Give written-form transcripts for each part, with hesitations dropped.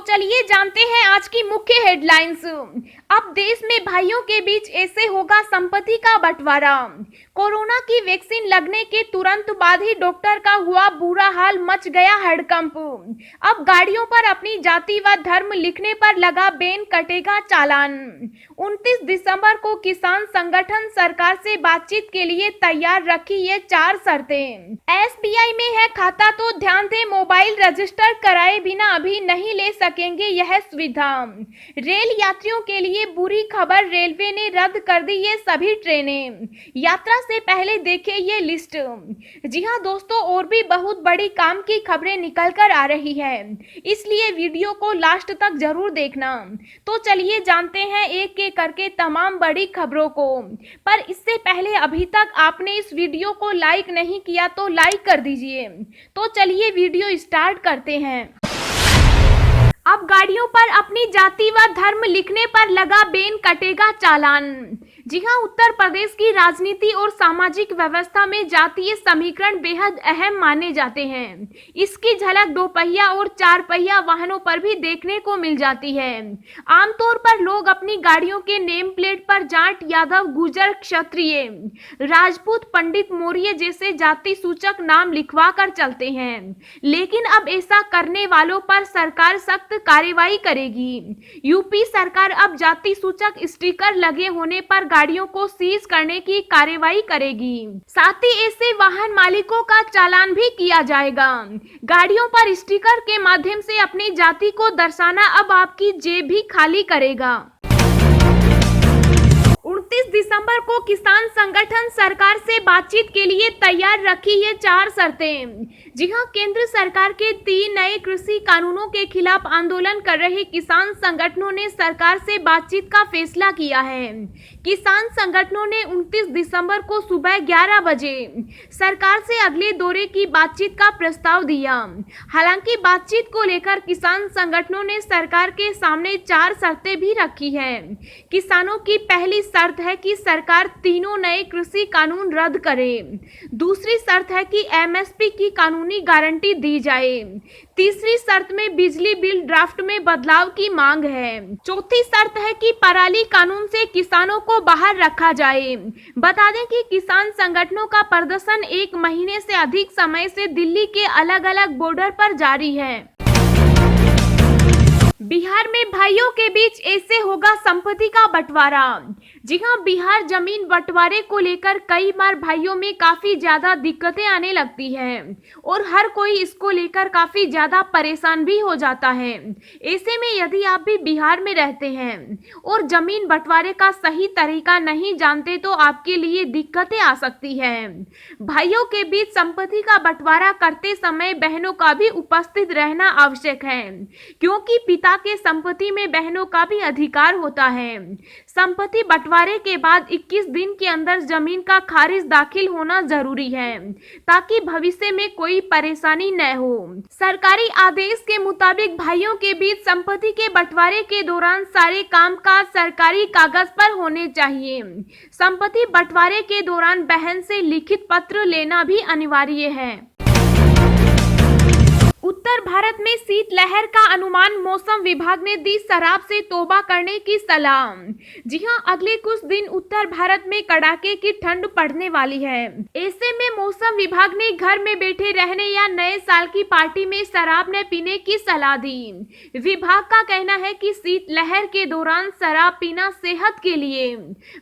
चलिए जानते हैं आज की मुख्य हेडलाइंस। अब देश में भाइयों के बीच ऐसे होगा संपत्ति का बंटवारा। कोरोना की वैक्सीन लगने के तुरंत बाद ही डॉक्टर का हुआ बुरा हाल, मच गया हड़कंप। अब गाड़ियों पर अपनी जाति व धर्म लिखने पर लगा बैन, कटेगा चालान। 29 दिसंबर को किसान संगठन सरकार से बातचीत के लिए तैयार, रखी ये 4 शर्तें। एसबीआई में है खाता तो ध्यान दें, मोबाइल रजिस्टर कराए बिना अभी नहीं ले सकेंगे यह सुविधा। रेल यात्रियों के लिए बुरी खबर, रेलवे ने रद्द कर दी ये सभी ट्रेनें। यात्रा से पहले देखें ये लिस्ट। जी हां दोस्तों, और भी बहुत बड़ी काम की खबरें निकल कर आ रही है, इसलिए वीडियो को लास्ट तक जरूर देखना। तो चलिए जानते हैं एक एक करके तमाम बड़ी खबरों को। पर इससे पहले अभी तक आपने इस वीडियो को लाइक नहीं किया तो लाइक कर दीजिए। तो चलिए वीडियो स्टार्ट करते हैं। अब गाड़ियों पर अपनी जाति व धर्म लिखने पर लगा बैन, कटेगा चालान। जी हां, उत्तर प्रदेश की राजनीति और सामाजिक व्यवस्था में जातीय समीकरण बेहद अहम माने जाते हैं। इसकी झलक 2 पहिया और 4 पहिया वाहनों पर भी देखने को मिल जाती है। आमतौर पर लोग अपनी गाड़ियों के नेम प्लेट पर जाट, यादव, गुर्जर, क्षत्रिय, राजपूत, पंडित, मौर्य जैसे जाति सूचक नाम लिखवा कर चलते हैं। लेकिन अब ऐसा करने वालों पर सरकार सख्त कार्रवाई करेगी। यूपी सरकार अब जाति सूचक स्टिकर लगे होने पर गाड़ियों को सीज करने की कार्रवाई करेगी। साथ ही ऐसे वाहन मालिकों का चालान भी किया जाएगा। गाड़ियों पर स्टिकर के माध्यम से अपनी जाति को दर्शाना अब आपकी जेब भी खाली करेगा। 29 दिसंबर को किसान संगठन सरकार से बातचीत के लिए तैयार, रखी ये 4 शर्तें। जी हां, केंद्र सरकार के 3 नए कृषि कानूनों के खिलाफ आंदोलन कर रहे किसान संगठनों ने सरकार से बातचीत का फैसला किया है। किसान संगठनों ने 29 दिसंबर को सुबह 11 बजे सरकार से अगले दौरे की बातचीत का प्रस्ताव दिया। हालांकि बातचीत को लेकर किसान संगठनों ने सरकार के सामने 4 शर्तें भी रखी है। किसानों की पहली शर्त है कि सरकार तीनों नए कृषि कानून रद्द करे। दूसरी शर्त है कि एमएसपी की कानूनी गारंटी दी जाए। तीसरी शर्त में बिजली बिल ड्राफ्ट में बदलाव की मांग है। चौथी शर्त है कि पराली कानून से किसानों को बाहर रखा जाए। बता दें कि किसान संगठनों का प्रदर्शन 1 महीने से अधिक समय से दिल्ली के अलग अलग बॉर्डर पर जारी है। बिहार में भाइयों के बीच ऐसे होगा संपत्ति का बंटवारा। जी हां, बिहार जमीन बंटवारे को लेकर कई बार भाइयों में काफी ज्यादा दिक्कतें आने लगती हैं और हर कोई इसको लेकर काफी ज्यादा परेशान भी हो जाता है। ऐसे में यदि आप भी बिहार में रहते हैं और जमीन बंटवारे का सही तरीका नहीं जानते तो आपके लिए दिक्कतें आ सकती हैं। भाइयों के बीच संपत्ति का बंटवारा करते समय बहनों का भी उपस्थित रहना आवश्यक है, क्योंकि पिता के संपत्ति में बहनों का भी अधिकार होता है। संपत्ति बंटवारे के बाद 21 दिन के अंदर जमीन का खारिज दाखिल होना जरूरी है, ताकि भविष्य में कोई परेशानी न हो। सरकारी आदेश के मुताबिक भाइयों के बीच संपत्ति के बंटवारे के दौरान सारे कामकाज सरकारी कागज पर होने चाहिए। संपत्ति बंटवारे के दौरान बहन से लिखित पत्र लेना भी अनिवार्य है। उत्तर भारत में शीतलहर का अनुमान, मौसम विभाग ने दी शराब से तौबा करने की सलाह। जी हां, अगले कुछ दिन उत्तर भारत में कड़ाके की ठंड पड़ने वाली है। ऐसे में मौसम विभाग ने घर में बैठे रहने या नए साल की पार्टी में शराब न पीने की सलाह दी। विभाग का कहना है कि शीतलहर के दौरान शराब पीना सेहत के लिए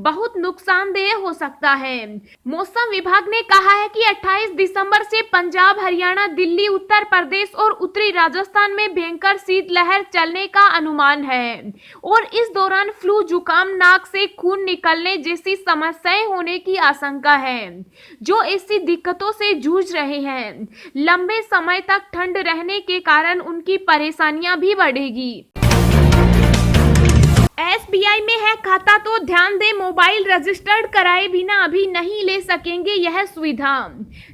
बहुत नुकसानदेह हो सकता है। मौसम विभाग ने कहा है कि 28 दिसंबर से पंजाब, हरियाणा, दिल्ली, उत्तर प्रदेश और उत्तरी राजस्थान में भयंकर शीतलहर चलने का अनुमान है और इस दौरान फ्लू, जुकाम, नाक से खून निकलने जैसी समस्याएं होने की आशंका है। जो ऐसी दिक्कतों से जूझ रहे हैं, लंबे समय तक ठंड रहने के कारण उनकी परेशानियां भी बढ़ेगी। एसबीआई में है खाता तो ध्यान दें, मोबाइल रजिस्टर्ड कराए बिना अभी नहीं ले सकेंगे यह सुविधा।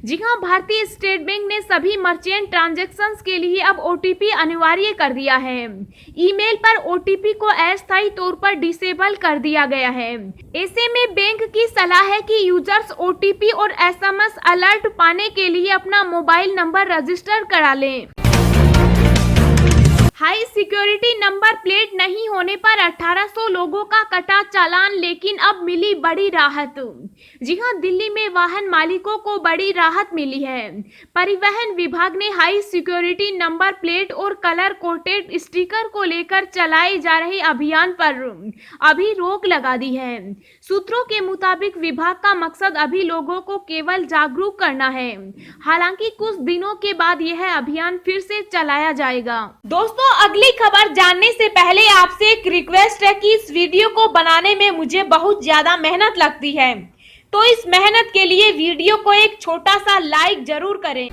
जी हां, भारतीय स्टेट बैंक ने सभी मर्चेंट ट्रांजैक्शंस के लिए अब ओटीपी अनिवार्य कर दिया है। ईमेल पर ओटीपी को अस्थायी तौर पर डिसेबल कर दिया गया है। ऐसे में बैंक की सलाह है कि यूजर्स ओटीपी और एसएमएस अलर्ट पाने के लिए अपना मोबाइल नंबर रजिस्टर करा लें। हाई सिक्योरिटी नंबर प्लेट नहीं होने पर 1800 लोगों का कटा चालान, लेकिन अब मिली बड़ी राहत। जी हां, दिल्ली में वाहन मालिकों को बड़ी राहत मिली है। परिवहन विभाग ने हाई सिक्योरिटी नंबर प्लेट और कलर कोटेड स्टिकर को लेकर चलाए जा रहे अभियान पर अभी रोक लगा दी है। सूत्रों के मुताबिक विभाग का मकसद अभी लोगों को केवल जागरूक करना है। हालांकि कुछ दिनों के बाद यह अभियान फिर से चलाया जाएगा। दोस्तों, अगली खबर जानने से पहले आपसे एक रिक्वेस्ट है कि इस वीडियो को बनाने में मुझे बहुत ज्यादा मेहनत लगती है, तो इस मेहनत के लिए वीडियो को एक छोटा सा लाइक जरूर करें।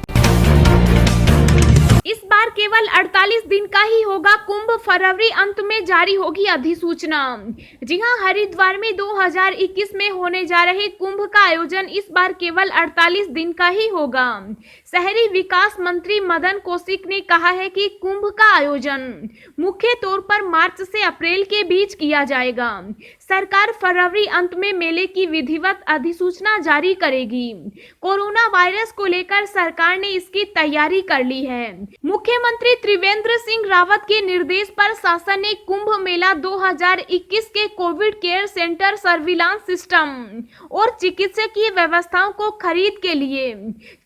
इस बार केवल 48 दिन का ही होगा कुंभ, फरवरी अंत में जारी होगी अधिसूचना। जी हां, हरिद्वार में 2021 में होने जा रहे कुंभ का आयोजन इस बार केवल 48 दिन का ही होगा। शहरी विकास मंत्री मदन कौशिक ने कहा है कि कुंभ का आयोजन मुख्य तौर पर मार्च से अप्रैल के बीच किया जाएगा। सरकार फरवरी अंत में मेले की विधिवत अधिसूचना जारी करेगी। कोरोना वायरस को लेकर सरकार ने इसकी तैयारी कर ली है। मुख्यमंत्री त्रिवेंद्र सिंह रावत के निर्देश पर शासन ने कुंभ मेला 2021 के Covid care centre, surveillance system और चिकित्सकीय व्यवस्थाओं को खरीद के लिए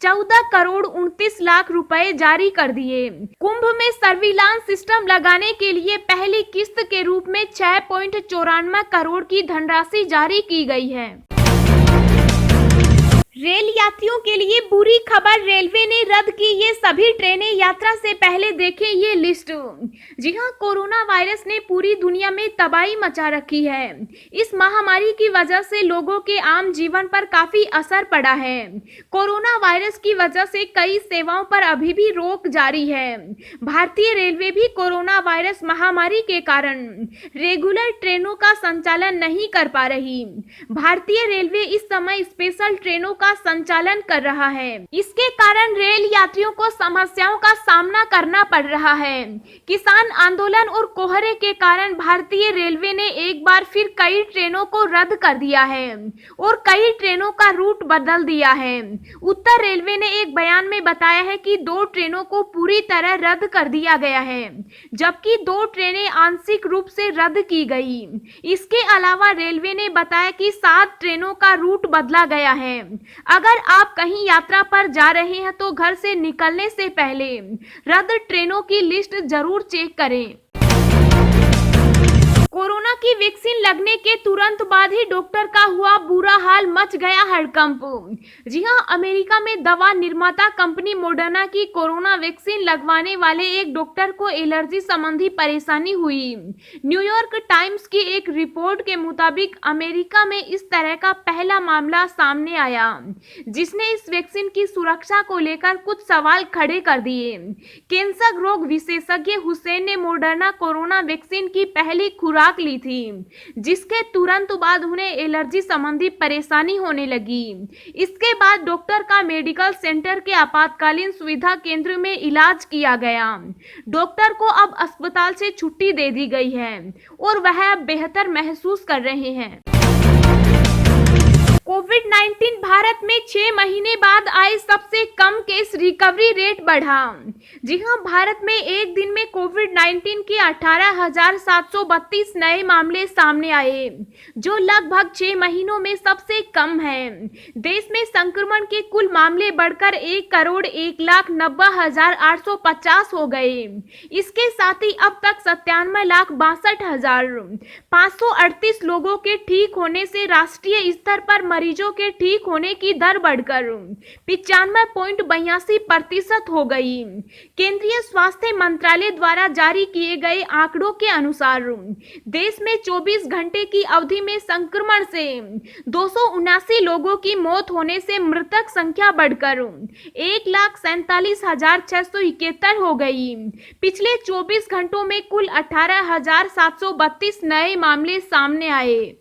14 करोड़ 29 लाख रुपए जारी कर दिए। कुंभ में सर्विलांस सिस्टम लगाने के लिए पहली किस्त के रूप में 6.94 करोड़ की धनराशि जारी की गई है। रेल यात्रियों के लिए बुरी खबर, रेलवे ने रद्द की ये सभी ट्रेनें। यात्रा से पहले देखें ये लिस्ट। जी हां, कोरोना वायरस ने पूरी दुनिया में तबाही मचा रखी है। इस महामारी की वजह से लोगों के आम जीवन पर काफी असर पड़ा है। कोरोना वायरस की वजह से कई सेवाओं पर अभी भी रोक जारी है। भारतीय रेलवे भी कोरोना वायरस महामारी के कारण रेगुलर ट्रेनों का संचालन नहीं कर पा रही। भारतीय रेलवे इस समय स्पेशल ट्रेनों का संचालन कर रहा है। इसके कारण रेल यात्रियों को समस्याओं का सामना करना पड़ रहा है। किसान आंदोलन और कोहरे के कारण भारतीय रेलवे ने एक बार फिर कई ट्रेनों को रद्द कर दिया है और कई ट्रेनों का रूट बदल दिया है। उत्तर रेलवे ने एक बयान में बताया है कि 2 ट्रेनों को पूरी तरह रद्द कर दिया गया है, जबकि 2 ट्रेनें आंशिक रूप से रद्द की गई। इसके अलावा रेलवे ने बताया कि 7 ट्रेनों का रूट बदला गया है। अगर आप कहीं यात्रा पर जा रहे हैं तो घर से निकलने से पहले रद्द ट्रेनों की लिस्ट जरूर चेक करें। कोरोना की वैक्सीन लगने के तुरंत बाद ही डॉक्टर का हुआ बुरा हाल, मच गया हड़कंप। जी हां, अमेरिका में दवा निर्माता कंपनी मॉडर्ना की कोरोना वैक्सीन लगवाने वाले एक डॉक्टर को एलर्जी संबंधी परेशानी हुई। न्यूयॉर्क टाइम्स की एक रिपोर्ट के मुताबिक अमेरिका में इस तरह का पहला मामला सामने आया, जिसने इस वैक्सीन की सुरक्षा को लेकर कुछ सवाल खड़े कर दिए। कैंसर रोग विशेषज्ञ हुसैन ने मॉडर्ना कोरोना वैक्सीन की पहली खुराक ली थी, जिसके तुरंत बाद उन्हें एलर्जी संबंधी परेशानी होने लगी। इसके बाद डॉक्टर का मेडिकल सेंटर के आपातकालीन सुविधा केंद्र में इलाज किया गया। डॉक्टर को अब अस्पताल से छुट्टी दे दी गई है और वह अब बेहतर महसूस कर रहे हैं। कोविड-19 भारत में 6 महीने बाद आए सबसे कम केस, रिकवरी रेट बढ़ा। जी हां, भारत में एक दिन में कोविड-19 के 18,732 नए मामले सामने आए, जो लगभग 6 महीनों में सबसे कम है। देश में संक्रमण के कुल मामले बढ़कर 1,01,90,850 हो गए। इसके साथ ही अब तक 97,62,538 लोगों के ठीक होने से राष्ट्रीय स्तर पर मरीजों के ठीक होने की दर बढ़कर 95.82% हो गई। केंद्रीय स्वास्थ्य मंत्रालय द्वारा जारी किए गए आंकड़ों के अनुसार देश में 24 घंटे की अवधि में संक्रमण से 279 लोगों की मौत होने से मृतक संख्या बढ़कर 1,47,671 हो गई। पिछले 24 घंटों में कुल 18,732 नए मामले सामने आए।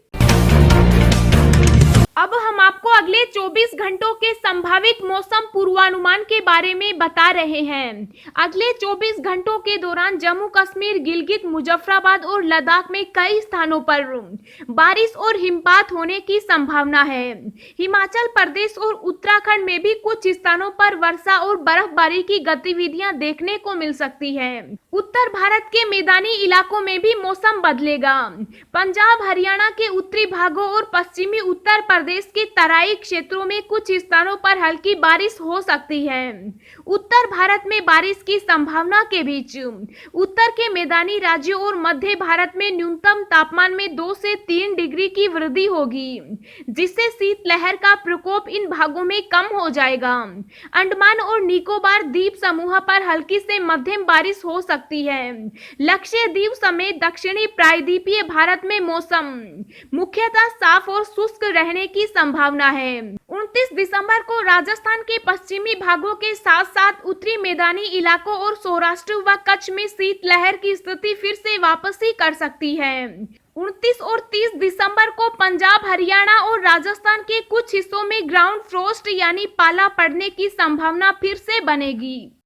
अब हम आपको अगले 24 घंटों के संभावित मौसम पूर्वानुमान के बारे में बता रहे हैं। अगले 24 घंटों के दौरान जम्मू कश्मीर, गिलगित, मुजफ्फराबाद और लद्दाख में कई स्थानों पर बारिश और हिमपात होने की संभावना है। हिमाचल प्रदेश और उत्तराखंड में भी कुछ स्थानों पर वर्षा और बर्फबारी की गतिविधियां देखने को मिल सकती है। उत्तर भारत के मैदानी इलाकों में भी मौसम बदलेगा। पंजाब हरियाणा के उत्तरी भागों और पश्चिमी उत्तर प्रदेश के तराई क्षेत्रों में कुछ स्थानों पर हल्की बारिश हो सकती है। उत्तर भारत में बारिश की संभावना के बीच उत्तर के मैदानी राज्यों और मध्य भारत में न्यूनतम तापमान में 2 से 3 डिग्री की वृद्धि होगी, जिससे शीतलहर का प्रकोप इन भागों में कम हो जाएगा। अंडमान और निकोबार द्वीप समूह पर हल्की से मध्यम बारिश हो सकती है। लक्षद्वीप समेत दक्षिणी प्रायद्वीपीय भारत में मौसम मुख्यतः साफ और शुष्क रहने की संभावना है। 29 दिसंबर को राजस्थान के पश्चिमी भागों के साथ साथ उत्तरी मैदानी इलाकों और सौराष्ट्र व कच्छ में शीतलहर की स्थिति फिर से वापसी कर सकती है। 29 और 30 दिसंबर को पंजाब हरियाणा और राजस्थान के कुछ हिस्सों में ग्राउंड फ्रोस्ट यानी पाला पड़ने की संभावना फिर से बनेगी।